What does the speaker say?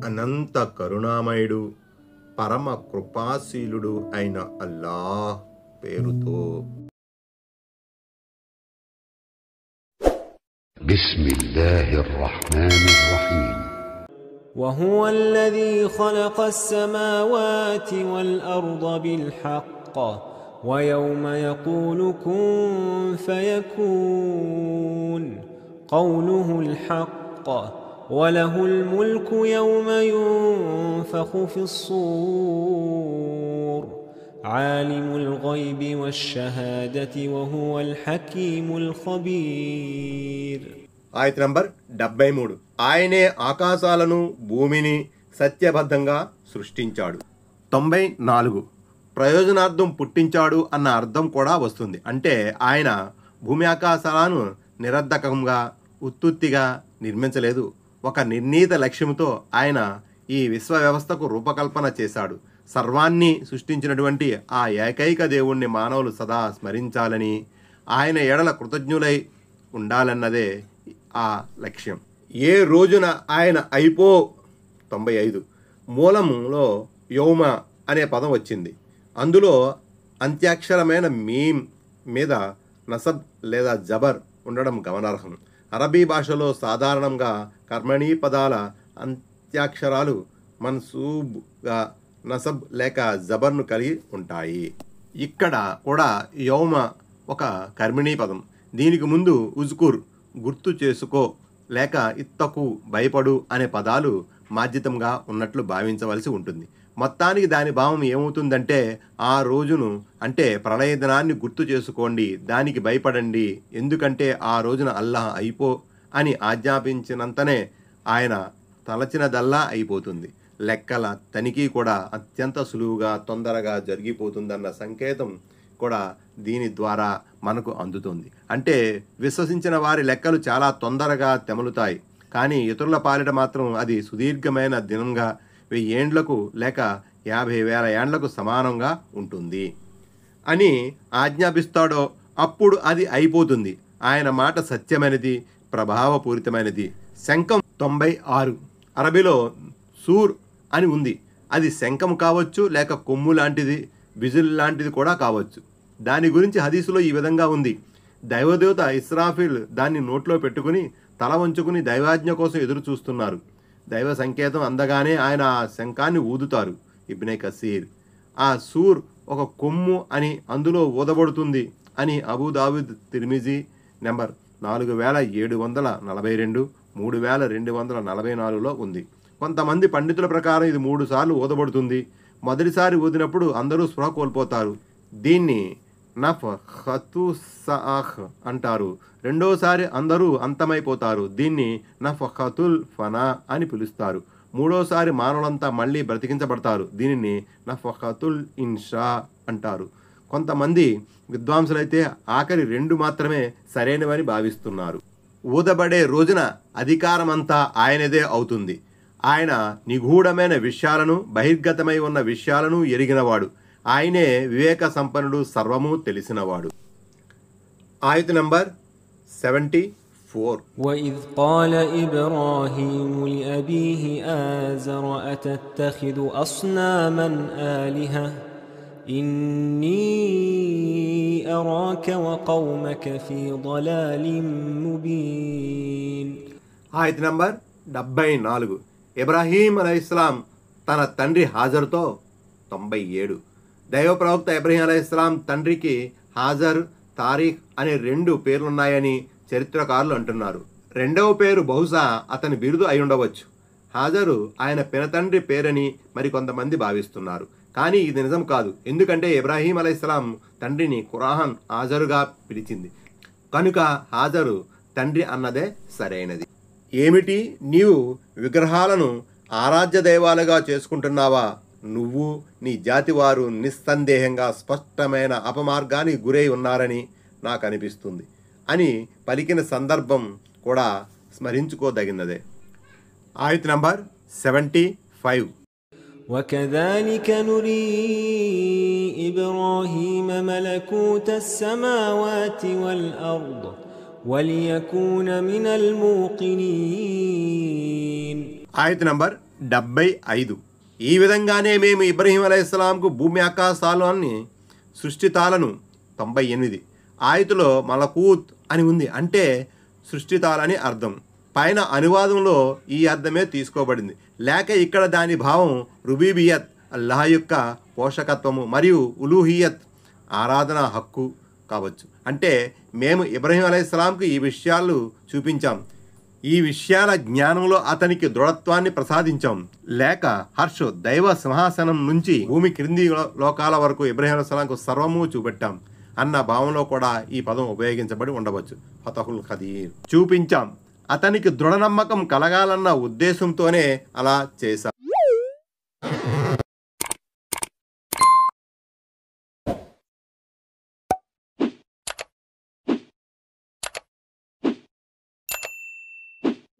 అనంత కరుణామయుడు పరమ కృపాశీలుడు అయిన అల్లాహ్ పేరుతో. బిస్మిల్లాహిర్ రహ్మానిర్ రహీం. وهو الذي خلق السماوات والأرض بالحق ويوم يقول كن فيكون قوله الحق وله الملك يوم ينفخ في الصور عالم الغيب والشهادة وهو الحكيم الخبير. ఆయత నంబర్ 73. ఆయనే ఆకాశాలను భూమిని సత్యబద్ధంగా సృష్టించాడు. 94. ప్రయోజనార్థం పుట్టించాడు అన్న అర్థం కూడా వస్తుంది. అంటే ఆయన భూమి ఆకాశాలను నిరర్ధకంగా ఉత్తుత్తిగా నిర్మించలేదు. ఒక నిర్ణీత లక్ష్యంతో ఆయన ఈ విశ్వ వ్యవస్థకు రూపకల్పన చేశాడు. సర్వాన్ని సృష్టించినటువంటి ఆ ఏకైక దేవుణ్ణి మానవులు సదా స్మరించాలని, ఆయన ఎడల కృతజ్ఞులై ఉండాలన్నదే ఆ లక్ష్యం. ఏ రోజున ఆయన 95 మూలంలో యౌమ అనే పదం వచ్చింది. అందులో అంత్యాక్షరమైన మీమ్ మీద నసబ్ లేదా జబర్ ఉండడం గమనార్హం. అరబీ భాషలో సాధారణంగా కర్మణీ పదాల అంత్యాక్షరాలు మన్సూబ్గా నసబ్ లేక జబర్ను కలిగి ఉంటాయి. ఇక్కడ కూడా యౌమ ఒక కర్మిణీ పదం. దీనికి ముందు ఉజ్కుర్ గుర్తు చేసుకో లేక ఇత్తకు భయపడు అనే పదాలు మాధ్యతంగా ఉన్నట్లు భావించవలసి ఉంటుంది. మొత్తానికి దాని భావం ఏమవుతుందంటే ఆ రోజును అంటే ప్రళయ దినాన్ని గుర్తు చేసుకోండి, దానికి భయపడండి, ఎందుకంటే ఆ రోజున అల్లాహ్ అయిపో అని ఆజ్ఞాపించినంతనే ఆయన తలచినదల్లా అయిపోతుంది. లెక్కల తనిఖీ కూడా అత్యంత సులువుగా తొందరగా జరిగిపోతుందన్న సంకేతం కూడా దీని ద్వారా మనకు అందుతుంది. అంటే విశ్వసించిన వారి లెక్కలు చాలా తొందరగా తెమలుతాయి, కానీ ఇతరుల పాలిట మాత్రం అది సుదీర్ఘమైన దినంగా 1000 ఏండ్లకు లేక 50,000 ఏండ్లకు సమానంగా ఉంటుంది అని ఆజ్ఞాపిస్తాడో అప్పుడు అది అయిపోతుంది. ఆయన మాట సత్యమైనది, ప్రభావపూరితమైనది. శంఖం 96. అరబీలో సూర్ అని ఉంది. అది శంఖం కావచ్చు లేక కొమ్ము లాంటిది, బిజుల్ లాంటిది కూడా కావచ్చు. దాని గురించి హదీసులో ఈ విధంగా ఉంది: దైవదేవత ఇస్రాఫిల్ దాన్ని నోట్లో పెట్టుకుని తల వంచుకుని దైవాజ్ఞ కోసం ఎదురు చూస్తున్నారు. దైవ సంకేతం అందగానే ఆయన ఆ శంఖాన్ని ఊదుతారు. ఇబ్నే కసీర్. ఆ సూర్ ఒక కొమ్ము అని అందులో ఊదబడుతుంది అని అబూదావుద్ తిర్మిజీ నెంబర్ 4742 3244లో ఉంది. కొంతమంది పండితుల ప్రకారం ఇది 3 సార్లు ఊదబడుతుంది. మొదటిసారి ఊదినప్పుడు అందరూ స్పృహ కోల్పోతారు. దీన్ని నఫ్ఖతుస్సాహ్ అంటారు. రెండోసారి అందరూ అంతమైపోతారు. దీన్ని నఫ్ఖతుల్ ఫనా అని పిలుస్తారు. మూడోసారి మానవులంతా మళ్ళీ బ్రతికించబడతారు. దీనిని నఫ్ఖతుల్ ఇన్షా అంటారు. కొంతమంది విద్వాంసులైతే ఆఖరి 2 మాత్రమే సరైనవని భావిస్తున్నారు. ఊదబడే రోజున అధికారమంతా ఆయనదే అవుతుంది. ఆయన నిగూఢమైన విషయాలను, బహిర్గతమై ఉన్న విషయాలను ఎరిగినవాడు. ఆయనే వివేక సంపన్నుడు, సర్వము తెలిసినవాడు. ఆయత నంబర్ 74. وإذ قال إبراهيم لأبيه آزر أتتخذ أصناما آلهة إني أراك وقومك في ضلال مبين. ఆయత నంబర్ 74. ఇబ్రాహీం అలైహిస్సలాం తన తండ్రి హాజరుతో 97. దైవ ప్రవక్త ఇబ్రాహీం అలైహిస్సలాం తండ్రికి హాజర్, తారీఖ్ అనే 2 పేర్లున్నాయని చరిత్రకారులు అంటున్నారు. రెండవ పేరు బహుశా అతని బిరుదు అయి ఉండవచ్చు. హాజరు ఆయన పినతండ్రి పేరని మరికొంతమంది భావిస్తున్నారు. కానీ ఇది నిజం కాదు. ఎందుకంటే ఇబ్రాహీం అలైహిస్సలాం తండ్రిని ఖురాన్ హాజరుగా పిలిచింది కనుక హాజరు తండ్రి అన్నదే సరైనది. ఏమిటి, నీవు విగ్రహాలను ఆరాధ్య దైవాలుగా చేసుకుంటున్నావా? నువ్వు నీ జాతి వారు నిస్సందేహంగా స్పష్టమైన అపమార్గానికి గురై ఉన్నారని నాకు అనిపిస్తుంది అని పలికిన సందర్భం కూడా స్మరించుకోదగినదే. ఆయత నంబర్ 75. وكذلك نري إبراهيم ملكوت السماوات والأرض وليكون من الموقنين. ఆయత నంబర్ 75. ఈ విధంగానే మేము ఇబ్రహీం అలైహిస్సలాంకు భూమి ఆకాశాలని సృష్టితాలను 98. ఆయతులో మలకూత్ అని ఉంది, అంటే సృష్టితాలని అర్థం. పైన అనువాదంలో ఈ అర్థమే తీసుకోబడింది, లేక ఇక్కడ దాని భావం రుబీబియత్, అల్లాహ్ యొక్క పోషకత్వము, మరియు ఉలూహియత్, ఆరాధన హక్కు కావచ్చు. అంటే మేము ఇబ్రహీం అలైహిస్సలాంకు ఈ విషయాలు చూపించాం, ఈ విషయాల జ్ఞానంలో అతనికి దృఢత్వాన్ని ప్రసాదించాం. లేక హర్ష్, దైవ సింహాసనం నుంచి భూమి క్రింది లోకాల వరకు ఇబ్రహీం అలైహిస్సలాంకు సర్వము చూపెట్టాం అన్న భావంలో కూడా ఈ పదం ఉపయోగించబడి ఉండవచ్చు. ఫతహుల్ ఖదీర్, చూపించాం. అతనికి దృఢ నమ్మకం కలగాలన్న ఉద్దేశంతోనే అలా చేశాం.